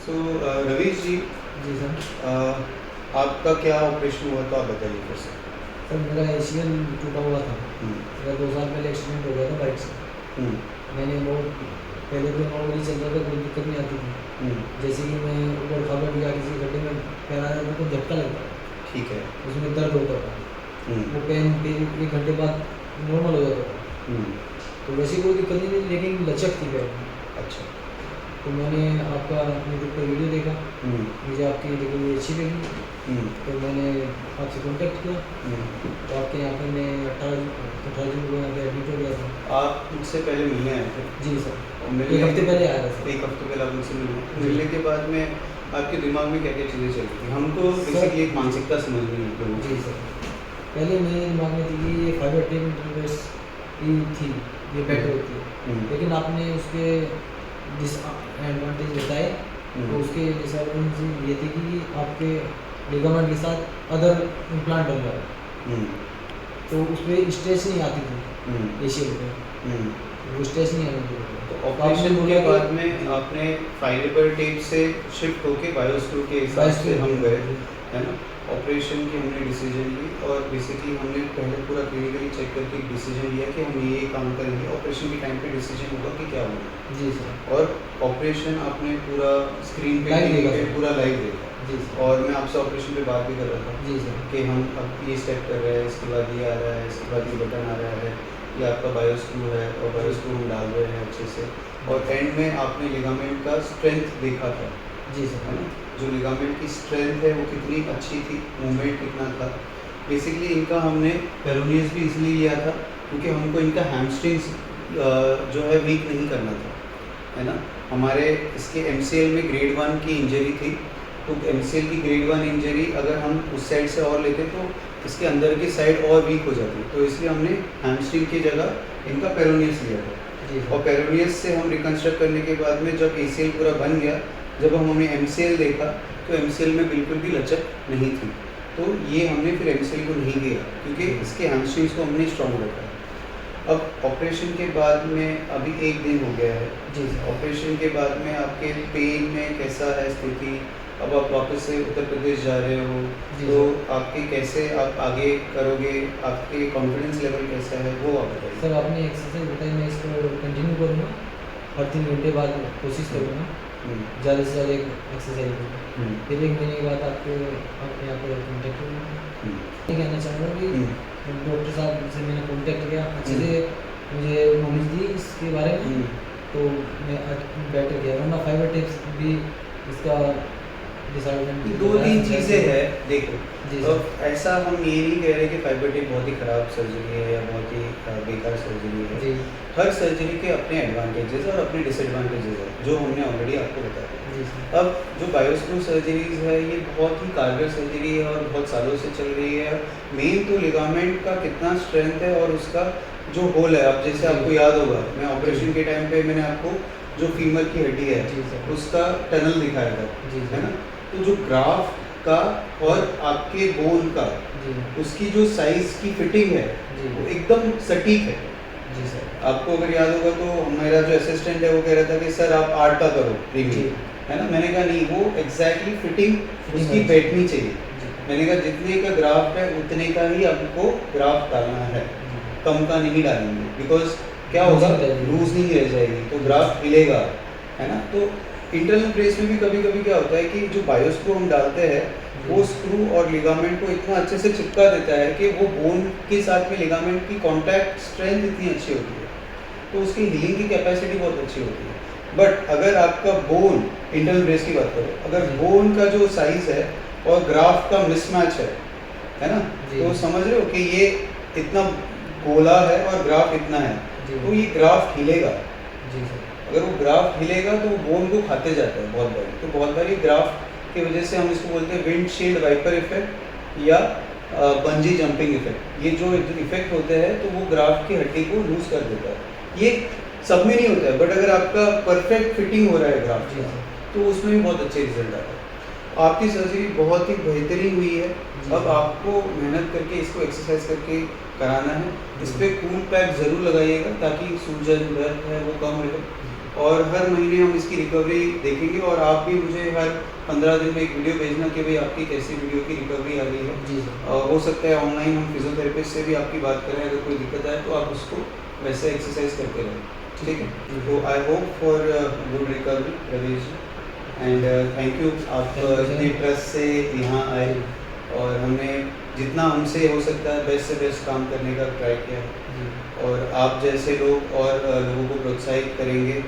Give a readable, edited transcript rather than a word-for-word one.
सो रवीश जी, जी sir. आपका क्या operation हुआ तो आप बताइए फिर से। सर मेरा एशियन टूटा हुआ था। हम्म, मेरा 2 साल पहले एक्सीडेंट हो गया था बाइक से। हम्म, मैंने वो पहले तो नॉर्मली चल रहा था, कोई दिक्कत नहीं आती थी। हम्म, जैसे कि मैं ऊबड़ खाबड़ या किसी गड्ढे में पैर आ जाता तो झटका लगता था, ठीक है। उसमें दर्द होता था। हम्म, वो पेन फिर 1 घंटे बाद नॉर्मल हो जाता था। हम्म, तो वैसी कोई दिक्कत नहीं थी, लेकिन लचक थी पैर में। अच्छा। तो मैंने आपका यूट्यूब पर वीडियो देखा, हम्म, मुझे आपकी डिलीवरी अच्छी लगी। हम्म, तो मैंने आपसे कॉन्टेक्ट किया। हम्म। तो आपके यहाँ पे मैं 18 जून को यहाँ पे एडमिट हो गया था। आप मुझसे पहले मिलने आए थे जी सर। और 1 हफ्ते पहले आया था सर। एक हफ्ते पहले आप मुझसे मिलने जी। मिलने के बाद में आपके दिमाग में क्या क्या चीज़ें चल रही थी, हमको सर- बेसिकली एक मानसिकता समझनी है लोगों जी की। सर। पहले मेरे दिमाग में थी कि ये फाइबर टेप इंटरफेस ही थी, ये बेटर होती है। हम्म, लेकिन आपने उसके डिसएडवांटेज बताए। तो हम्म, उसके डिसएडवांटेज ये थे कि आपके लिगामेंट के साथ अदर इम्प्लांट बन रहा है, हम्म, तो उस पर स्ट्रेस नहीं आती थी हम्म, एशियल पे। हम्म। वो स्ट्रेस नहीं आने दी। तो ऑपरेशन के बाद में आपने फाइबर टेप से शिफ्ट होके बायोस्क्रू के हिसाब से हम गए, है ना। ऑपरेशन की हमने डिसीजन ली और बेसिकली हमने पहले पूरा क्लिनिकली चेक करके एक डिसीजन लिया कि हम ये काम करेंगे। ऑपरेशन के टाइम पे डिसीजन होगा कि क्या होगा, जी सर। और ऑपरेशन आपने पूरा स्क्रीन पे Live देखा पे सर। पूरा लाइव देखा। जी सर। और मैं आपसे ऑपरेशन पे बात भी कर रहा था जी सर। कि हम अब ये स्टेप कर रहे हैं, इसके बाद ये आ रहा है, इसके बाद ये बटन आ रहा है, ये आपका बायोस्क्रू है और बायोस्क्रू हम डाल रहे हैं अच्छे से। और एंड में आपने लिगामेंट का स्ट्रेंथ देखा था, जी है सर। ना। जो लिगामेंट की स्ट्रेंथ है वो कितनी अच्छी थी, मूवमेंट कितना था। बेसिकली इनका हमने पेरोनियस भी इसलिए लिया था क्योंकि हमको इनका हैमस्ट्रिंग्स जो है वीक नहीं करना था, है ना। हमारे इसके MCL में ग्रेड 1 की इंजरी थी, तो MCL की ग्रेड 1 इंजरी अगर हम उस साइड से और लेते तो इसके अंदर की साइड और वीक हो जाती, तो इसलिए हमने हैमस्ट्रिंग की जगह इनका पेरोनियस लिया था। जी और पेरोनियस से हम रिकन्स्ट्रक्ट करने के बाद में जब ACL पूरा बन गया, जब हमने MCL देखा तो MCL में बिल्कुल भी लचक नहीं थी। तो ये हमने फिर MCL को नहीं दिया क्योंकि इसके हैमस्ट्रिंग्स को हमने स्ट्रॉन्ग रखा है। अब ऑपरेशन के बाद में अभी 1 दिन हो गया है। जी सर। ऑपरेशन के बाद में आपके पेन में कैसा है स्थिति? अब आप वापस से उत्तर प्रदेश जा रहे हो, जी तो सर। आपके कैसे आप आगे करोगे, आपके कॉन्फिडेंस लेवल कैसा है वो आप बताइए। सर आपने एक्सरसाइज बताई, मैं इसको कंटिन्यू करूँगा। हर 3 घंटे बाद कोशिश करूँगा हम्म, ज़्यादा से ज़्यादा एक एक्सरसाइज करूँ। हम्म, फिर 1 महीने के बाद आपको आपके यहाँ पर कॉन्टेक्ट करूँगा। हम्म, ये कहना चाहूँगा कि हम्म, डॉक्टर साहब से मैंने कॉन्टेक्ट किया, अच्छे से मुझे नॉलेज दी इसके बारे में। हम्म, तो मैं आज बेटर किया, वरना फाइबर टिप्स भी इसका डिसएडवांटेज 2-3 चीज़ें हैं देखो। जी अब सर। ऐसा हम ये नहीं कह रहे कि फाइबर टिप बहुत ही ख़राब सर्जरी है या बहुत ही बेकार सर्जरी है। जी। हर सर्जरी के अपने एडवांटेजेस और अपने डिसएडवांटेजेस हैं जो हमने ऑलरेडी आपको बताया। जी सर। अब जो बायोस्क्रू सर्जरीज है ये बहुत ही कारगर सर्जरी है और बहुत सालों से चल रही है। मेन तो लिगामेंट का कितना स्ट्रेंथ है और उसका जो होल है। अब जैसे जी। आपको याद होगा, मैं ऑपरेशन के टाइम पे मैंने आपको जो फीमर की हड्डी है जी सर। उसका टनल दिखाया था, जी है सर। ना। तो जो ग्राफ्ट का और आपके बोन का जी। उसकी जो साइज की फिटिंग है जी। वो एकदम सटीक है। जी सर। आपको अगर याद होगा तो हमारा जो असिस्टेंट है वो कह रहा था कि सर आप 8 का करो जी। रिव्यू, है ना। मैंने कहा नहीं, वो एग्जैक्टली फिटिंग उसकी होनी बैठनी चाहिए। जी। मैंने कहा जितने का ग्राफ्ट है उतने का ही आपको ग्राफ्ट डालना है, जी। कम का नहीं डालेंगे। बिकॉज क्या लूज होगा, नहीं रहेगी। लूज नहीं रह जाएगी तो ग्राफ्ट हिलेगा, है ना। तो इंटरनल ब्रेस में भी कभी कभी क्या होता है कि जो बायोस्क्रू हम डालते हैं वो स्क्रू और लिगामेंट को इतना अच्छे से चिपका देता है कि वो बोन के साथ में लिगामेंट की कांटेक्ट स्ट्रेंथ इतनी अच्छी होती है, तो उसकी हीलिंग की कैपेसिटी बहुत अच्छी होती है। बट अगर आपका बोन, इंटरनल ब्रेस की बात करो, अगर बोन का जो साइज है और ग्राफ्ट का मिसमैच है ना, जी। तो समझ रहे हो कि ये इतना गोला है और ग्राफ्ट इतना है, जी। तो ये ग्राफ्ट हिलेगा। जी सर। अगर वो ग्राफ्ट हिलेगा तो वो बोन को खाते जाता है बहुत बारी। तो बहुत बारी ग्राफ्ट की वजह से हम इसको बोलते हैं विंडशील्ड वाइपर इफेक्ट या बंजी जंपिंग इफेक्ट। ये जो इफेक्ट होते हैं तो वो ग्राफ्ट की हड्डी को लूज कर देता है। ये सब में नहीं होता है, बट अगर आपका परफेक्ट फिटिंग हो रहा है ग्राफ्ट जी का सर। तो उसमें भी बहुत अच्छे रिजल्ट आता है। आपकी सर्जरी बहुत ही बेहतरीन हुई है। जी अब सर। आपको मेहनत करके इसको एक्सरसाइज करके कराना है। इस पर कूल पैक ज़रूर लगाइएगा ताकि सूजन दर्द है वो कम रहे। और हर महीने हम इसकी रिकवरी देखेंगे और आप भी मुझे हर 15 दिन में एक वीडियो भेजना कि भाई आपकी कैसी वीडियो की रिकवरी आ रही है। जी सर। हो सकता है ऑनलाइन हम फिजियोथेरेपिस्ट से भी आपकी बात करें, अगर कोई दिक्कत आए तो आप उसको वैसे एक्सरसाइज करते रहें, ठीक है। तो I hope for good recovery Ravish ji, and thank you आप Thank you, sir. इतनी ट्रस्ट से यहाँ आए और हमने जितना हमसे हो सकता है बेस्ट से बेस्ट काम करने का ट्राई किया है जी। और आप जैसे लोग और लोगों को प्रोत्साहित करेंगे